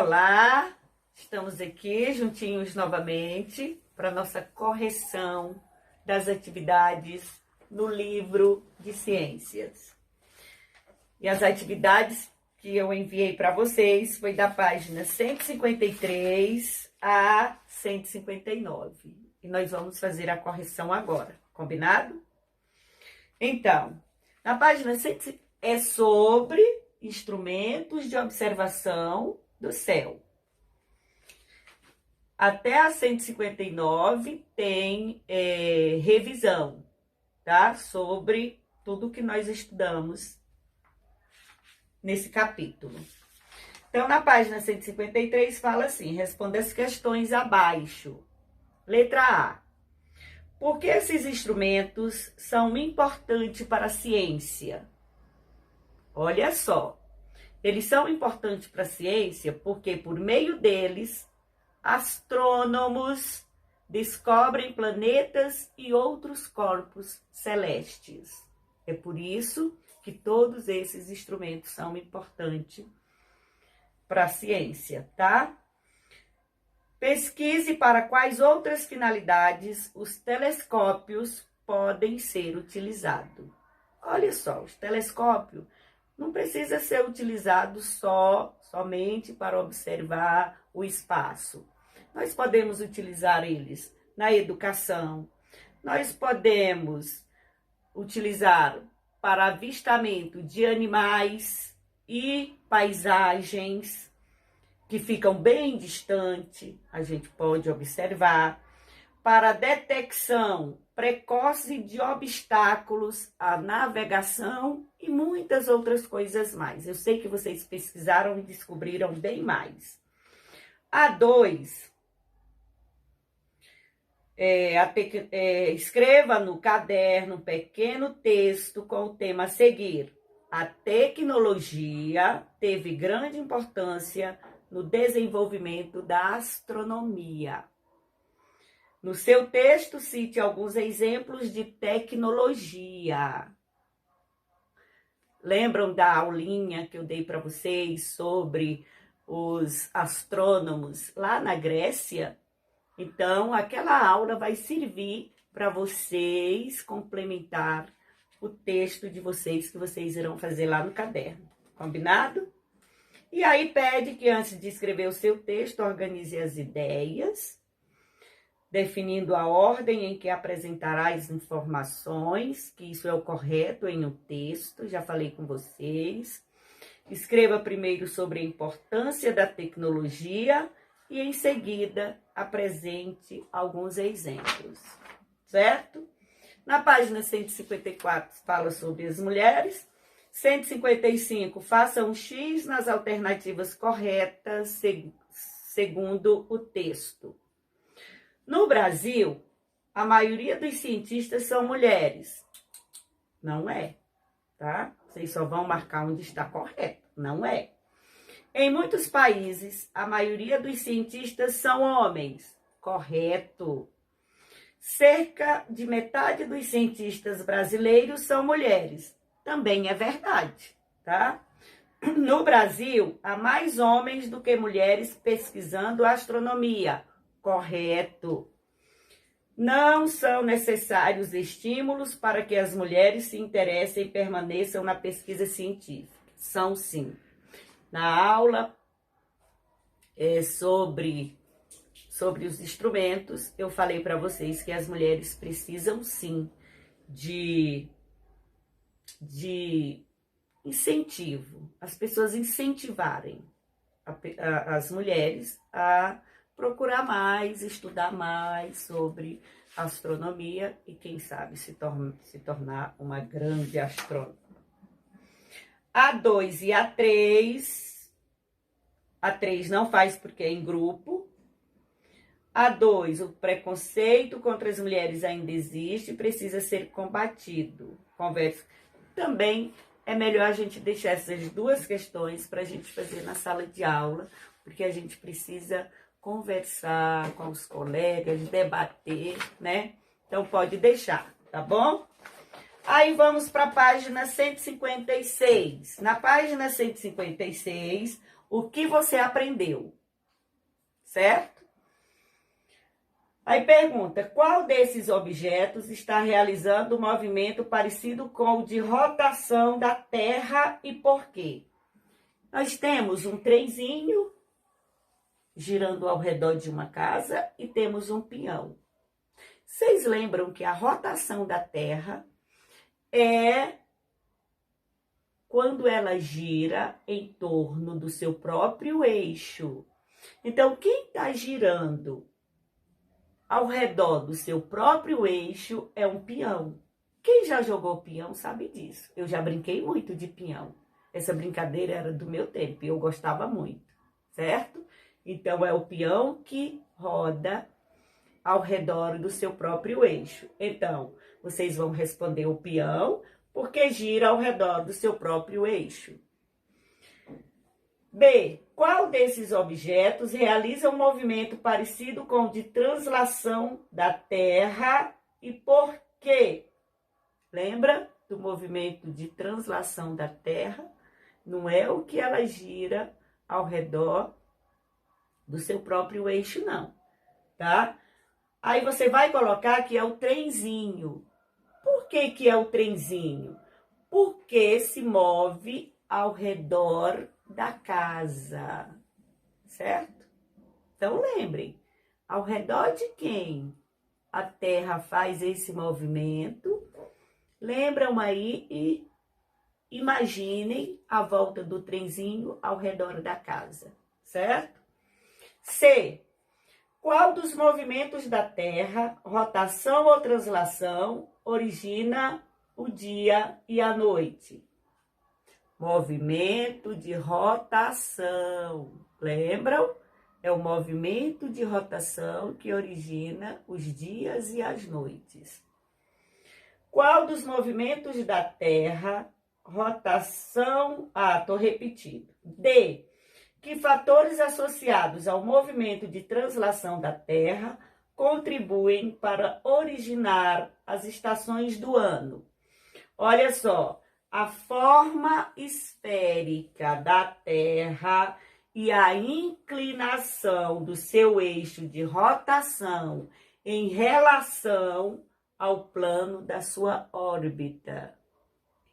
Olá, estamos aqui juntinhos novamente para nossa correção das atividades no livro de ciências. E as atividades que eu enviei para vocês foi da página 153 a 159. E nós vamos fazer a correção agora, combinado? Então, na página 100 é sobre instrumentos de observação do céu. Até a 159 tem revisão, tá? Sobre tudo que nós estudamos nesse capítulo. Então, na página 153 fala assim, responda as questões abaixo. Letra A. Por que esses instrumentos são importantes para a ciência? Olha só, eles são importantes para a ciência porque, por meio deles, astrônomos descobrem planetas e outros corpos celestes. É por isso que todos esses instrumentos são importantes para a ciência, tá? Pesquise para quais outras finalidades os telescópios podem ser utilizados. Olha só, os telescópios não precisa ser utilizado somente para observar o espaço. Nós podemos utilizar eles na educação, nós podemos utilizar para avistamento de animais e paisagens que ficam bem distantes, a gente pode observar, para detecção precoce de obstáculos à navegação e muitas outras coisas mais. Eu sei que vocês pesquisaram e descobriram bem mais. A2, escreva no caderno um pequeno texto com o tema a seguir. A tecnologia teve grande importância no desenvolvimento da astronomia. No seu texto, cite alguns exemplos de tecnologia. Lembram da aulinha que eu dei para vocês sobre os astrônomos lá na Grécia? Então, aquela aula vai servir para vocês complementar o texto de vocês que vocês irão fazer lá no caderno. Combinado? E aí pede que antes de escrever o seu texto, organize as ideias, definindo a ordem em que apresentará as informações, que isso é o correto em um texto, já falei com vocês. Escreva primeiro sobre a importância da tecnologia e, em seguida, apresente alguns exemplos, certo? Na página 154, fala sobre as mulheres. 155, faça um X nas alternativas corretas, segundo o texto. No Brasil, a maioria dos cientistas são mulheres. Não é, tá? Vocês só vão marcar onde está correto. Não é. Em muitos países, a maioria dos cientistas são homens. Correto. Cerca de metade dos cientistas brasileiros são mulheres. Também é verdade, tá? No Brasil, há mais homens do que mulheres pesquisando astronomia. Correto. Não são necessários estímulos para que as mulheres se interessem e permaneçam na pesquisa científica. São sim. Na aula sobre os instrumentos, eu falei para vocês que as mulheres precisam sim de incentivo. As pessoas incentivarem as mulheres a procurar mais, estudar mais sobre astronomia e, quem sabe, se tornar uma grande astrônoma. A2 e A3. A3 não faz porque é em grupo. A2, o preconceito contra as mulheres ainda existe e precisa ser combatido. Conversa. Também é melhor a gente deixar essas duas questões para a gente fazer na sala de aula, porque a gente precisa conversar com os colegas, debater, né? Então, pode deixar, tá bom? Aí, vamos para a página 156. Na página 156, o que você aprendeu, certo? Aí pergunta, qual desses objetos está realizando um movimento parecido com o de rotação da Terra e por quê? Nós temos um trenzinho girando ao redor de uma casa e temos um peão. Vocês lembram que a rotação da Terra é quando ela gira em torno do seu próprio eixo. Então, quem está girando ao redor do seu próprio eixo é um peão. Quem já jogou peão sabe disso. Eu já brinquei muito de peão. Essa brincadeira era do meu tempo e eu gostava muito, certo? Então, é o peão que roda ao redor do seu próprio eixo. Então, vocês vão responder o peão, porque gira ao redor do seu próprio eixo. B. Qual desses objetos realiza um movimento parecido com o de translação da Terra e por quê? Lembra do movimento de translação da Terra? Não é o que ela gira ao redor do seu próprio eixo, não, tá? Aí você vai colocar que é o trenzinho. Por que que é o trenzinho? Porque se move ao redor da casa, certo? Então lembrem, ao redor de quem a Terra faz esse movimento, lembram aí e imaginem a volta do trenzinho ao redor da casa, certo? C. Qual dos movimentos da Terra, rotação ou translação, origina o dia e a noite? Movimento de rotação. Lembram? É o movimento de rotação que origina os dias e as noites. Qual dos movimentos da Terra, rotação... tô repetindo. D. Que fatores associados ao movimento de translação da Terra contribuem para originar as estações do ano? Olha só, a forma esférica da Terra e a inclinação do seu eixo de rotação em relação ao plano da sua órbita.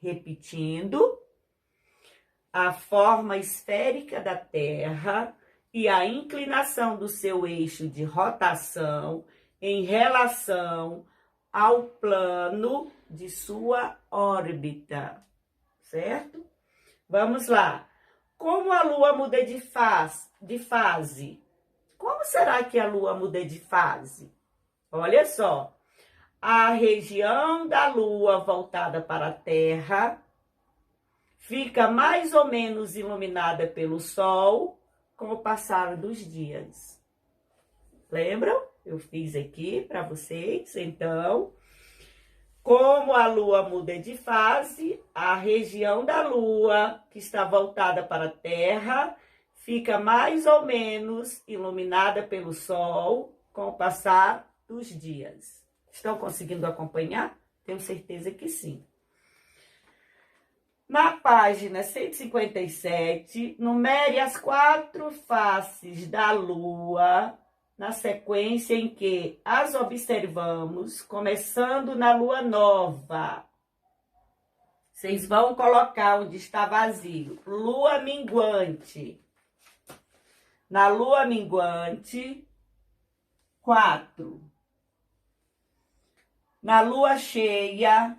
Repetindo, a forma esférica da Terra e a inclinação do seu eixo de rotação em relação ao plano de sua órbita, certo? Vamos lá. Como a Lua muda de fase? Como será que a Lua muda de fase? Olha só, a região da Lua voltada para a Terra fica mais ou menos iluminada pelo Sol com o passar dos dias. Lembram? Eu fiz aqui para vocês. Então, como a Lua muda de fase, a região da Lua que está voltada para a Terra fica mais ou menos iluminada pelo Sol com o passar dos dias. Estão conseguindo acompanhar? Tenho certeza que sim. Na página 157, numere as 4 faces da Lua na sequência em que as observamos, começando na Lua nova. Vocês vão colocar onde está vazio. Lua minguante. Na Lua minguante, 4. Na Lua cheia,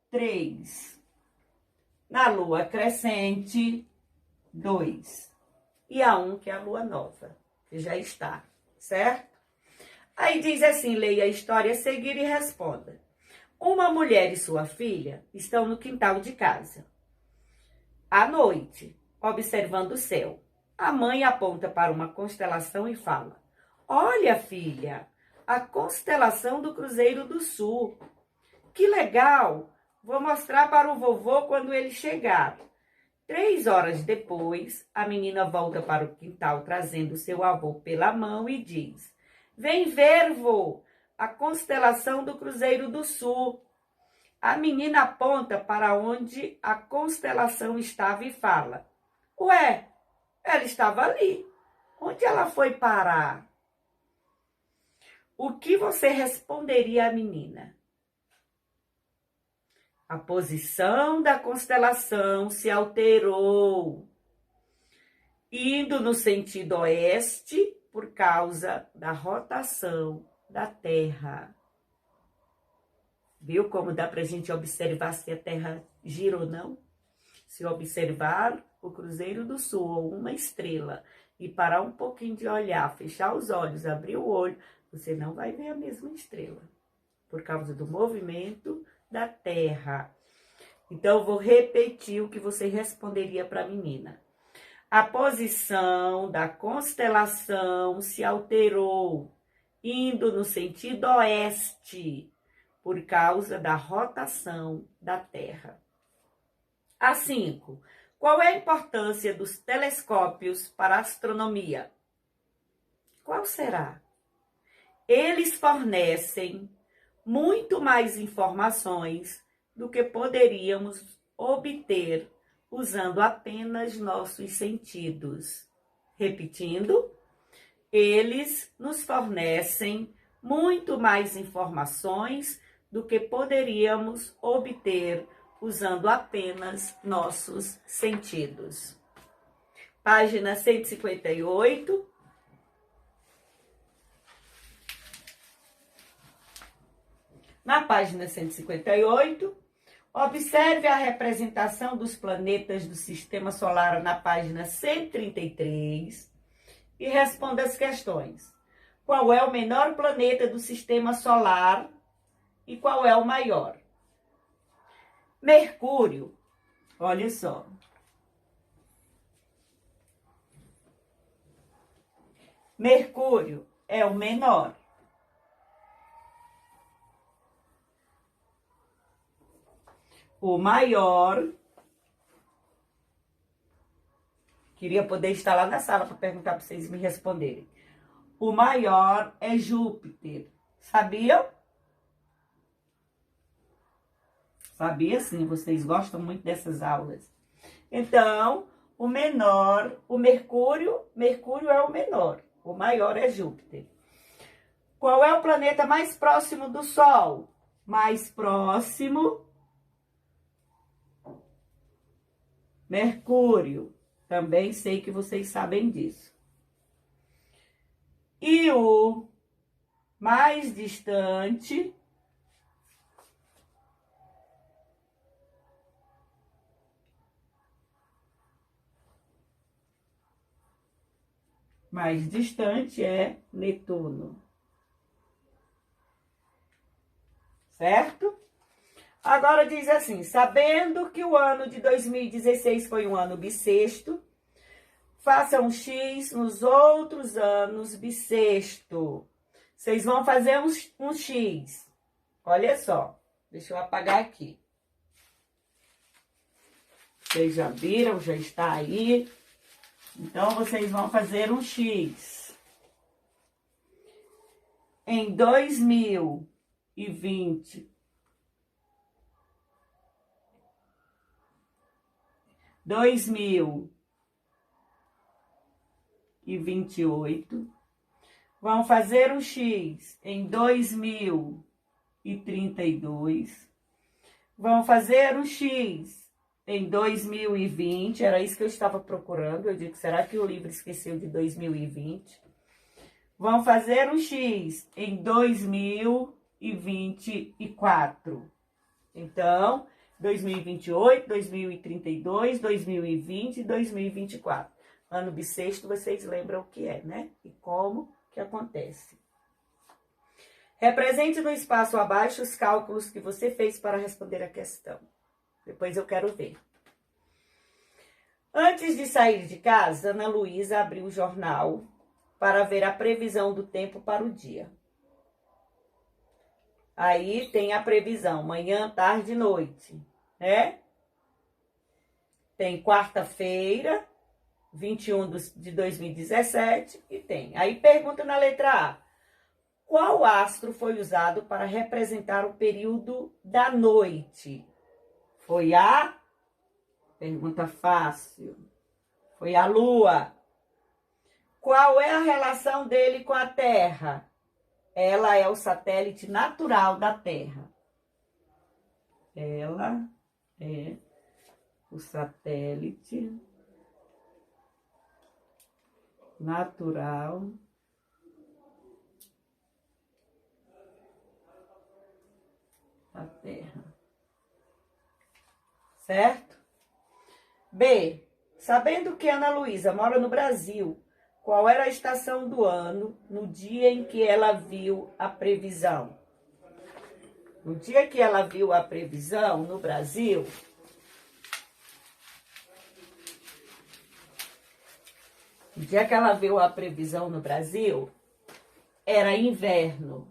3. Na Lua crescente, 2. E a 1, que é a Lua nova, que já está, certo? Aí diz assim, leia a história a seguir e responda. Uma mulher e sua filha estão no quintal de casa. À noite, observando o céu. A mãe aponta para uma constelação e fala: Olha, filha, a constelação do Cruzeiro do Sul. Que legal! Vou mostrar para o vovô quando ele chegar. 3 horas depois, a menina volta para o quintal trazendo seu avô pela mão e diz: Vem ver, vô, a constelação do Cruzeiro do Sul. A menina aponta para onde a constelação estava e fala: Ué, Ela estava ali. Onde ela foi parar? O que você responderia à menina? A posição da constelação se alterou, indo no sentido oeste por causa da rotação da Terra. Viu como dá para a gente observar se a Terra gira ou não? Se observar o Cruzeiro do Sul ou uma estrela e parar um pouquinho de olhar, fechar os olhos, abrir o olho, você não vai ver a mesma estrela, por causa do movimento da Terra. Então, eu vou repetir o que você responderia para a menina. A posição da constelação se alterou, indo no sentido oeste, por causa da rotação da Terra. A 5. Qual é a importância dos telescópios para a astronomia? Qual será? Eles fornecem muito mais informações do que poderíamos obter usando apenas nossos sentidos. Repetindo, eles nos fornecem muito mais informações do que poderíamos obter usando apenas nossos sentidos. Página 158. Na página 158, observe a representação dos planetas do Sistema Solar na página 133 e responda as questões. Qual é o menor planeta do Sistema Solar e qual é o maior? Mercúrio, olha só. Mercúrio é o menor. O maior, queria poder estar lá na sala para perguntar para vocês me responderem. O maior é Júpiter. Sabiam? Sabia sim, vocês gostam muito dessas aulas. Então, o menor, o Mercúrio é o menor. O maior é Júpiter. Qual é o planeta mais próximo do Sol? Mais próximo, Mercúrio. Também sei que vocês sabem disso. E o mais distante, é Netuno. Certo? Agora diz assim, sabendo que o ano de 2016 foi um ano bissexto, faça um X nos outros anos bissexto. Vocês vão fazer um X. Olha só, deixa eu apagar aqui. Vocês já viram, já está aí. Então, vocês vão fazer um X. Em 2020, 2028, vão fazer um X em 2032, vão fazer um X em 2020, era isso que eu estava procurando, eu digo, será que o livro esqueceu de 2020? Vão fazer um X em 2024. Então, 2028, 2032, 2020 e 2024. Ano bissexto, vocês lembram o que é, né? E como que acontece. Represente no espaço abaixo os cálculos que você fez para responder a questão. Depois eu quero ver. Antes de sair de casa, Ana Luísa abriu o jornal para ver a previsão do tempo para o dia. Aí tem a previsão, manhã, tarde e noite, né? Tem quarta-feira, 21 de 2017, e tem. Aí pergunta na letra A. Qual astro foi usado para representar o período da noite? Foi a... Pergunta fácil. Foi a Lua. Qual é a relação dele com a Terra? Ela é o satélite natural da Terra. Ela é o satélite natural da Terra. Certo? B. Sabendo que Ana Luísa mora no Brasil, qual era a estação do ano no dia em que ela viu a previsão? No dia que ela viu a previsão no Brasil, no dia que ela viu a previsão no Brasil, era inverno.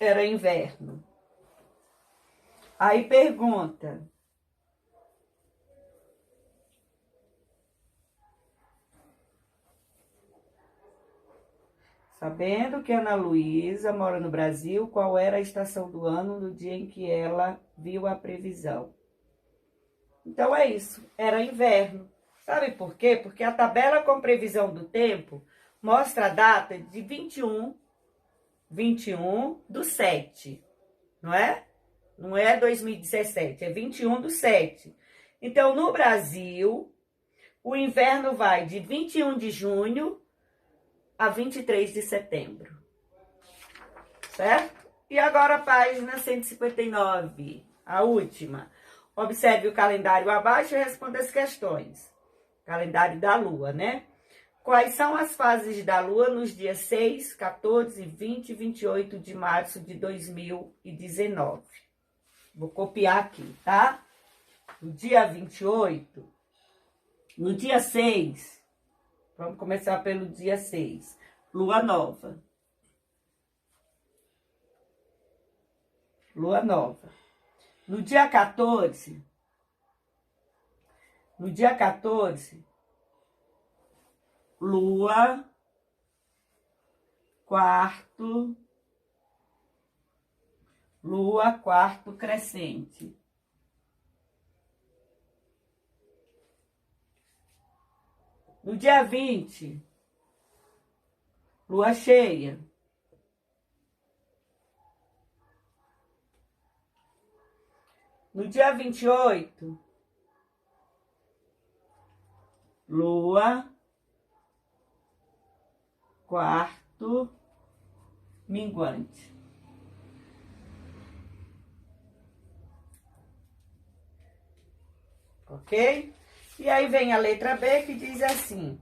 Era inverno. Aí pergunta: sabendo que Ana Luísa mora no Brasil, qual era a estação do ano no dia em que ela viu a previsão? Então é isso, era inverno. Sabe por quê? Porque a tabela com previsão do tempo mostra a data de 21/7, não é? Não é 2017, é 21/7. Então, no Brasil, o inverno vai de 21 de junho a 23 de setembro. Certo? E agora a página 159, a última. Observe o calendário abaixo e responda as questões. Calendário da Lua, né? Quais são as fases da Lua nos dias 6, 14, 20 e 28 de março de 2019? Vou copiar aqui, tá? No dia 28, no dia 6, vamos começar pelo dia 6, Lua Nova. Lua Nova. No dia 14, Lua quarto crescente. No dia 20, lua cheia. No dia 28, lua quarto minguante. Ok? E aí vem a letra B, que diz assim: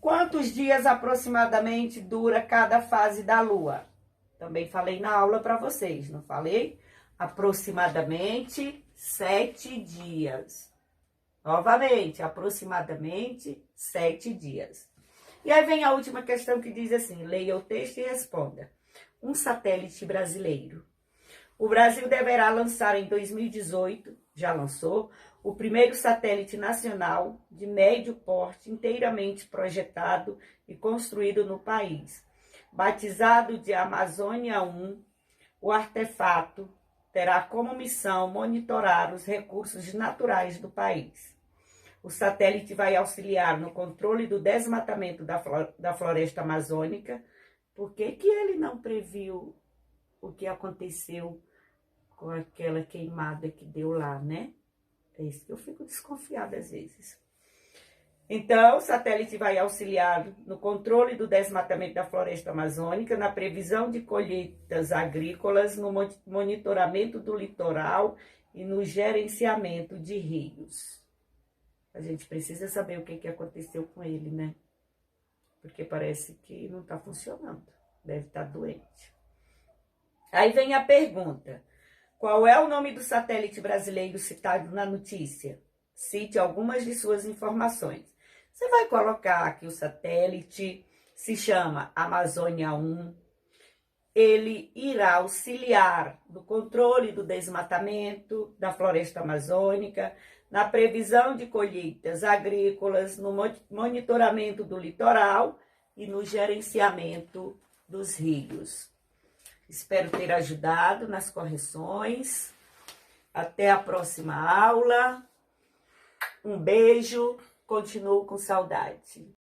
quantos dias aproximadamente dura cada fase da Lua? Também falei na aula para vocês, não falei? Aproximadamente 7 dias. Novamente, aproximadamente 7 dias. E aí vem a última questão que diz assim: leia o texto e responda. Um satélite brasileiro. O Brasil deverá lançar em 2018, já lançou, o primeiro satélite nacional de médio porte inteiramente projetado e construído no país. Batizado de Amazônia 1, o artefato terá como missão monitorar os recursos naturais do país. O satélite vai auxiliar no controle do desmatamento da floresta amazônica. Por que ele não previu o que aconteceu com aquela queimada que deu lá, né? É isso que eu fico desconfiada às vezes. Então, o satélite vai auxiliar no controle do desmatamento da floresta amazônica, na previsão de colheitas agrícolas, no monitoramento do litoral e no gerenciamento de rios. A gente precisa saber o que aconteceu com ele, né? Porque parece que não está funcionando. Deve estar doente. Aí vem a pergunta: qual é o nome do satélite brasileiro citado na notícia? Cite algumas de suas informações. Você vai colocar que o satélite se chama Amazônia 1. Ele irá auxiliar no controle do desmatamento da floresta amazônica, na previsão de colheitas agrícolas, no monitoramento do litoral e no gerenciamento dos rios. Espero ter ajudado nas correções. Até a próxima aula. Um beijo continuo com saudade.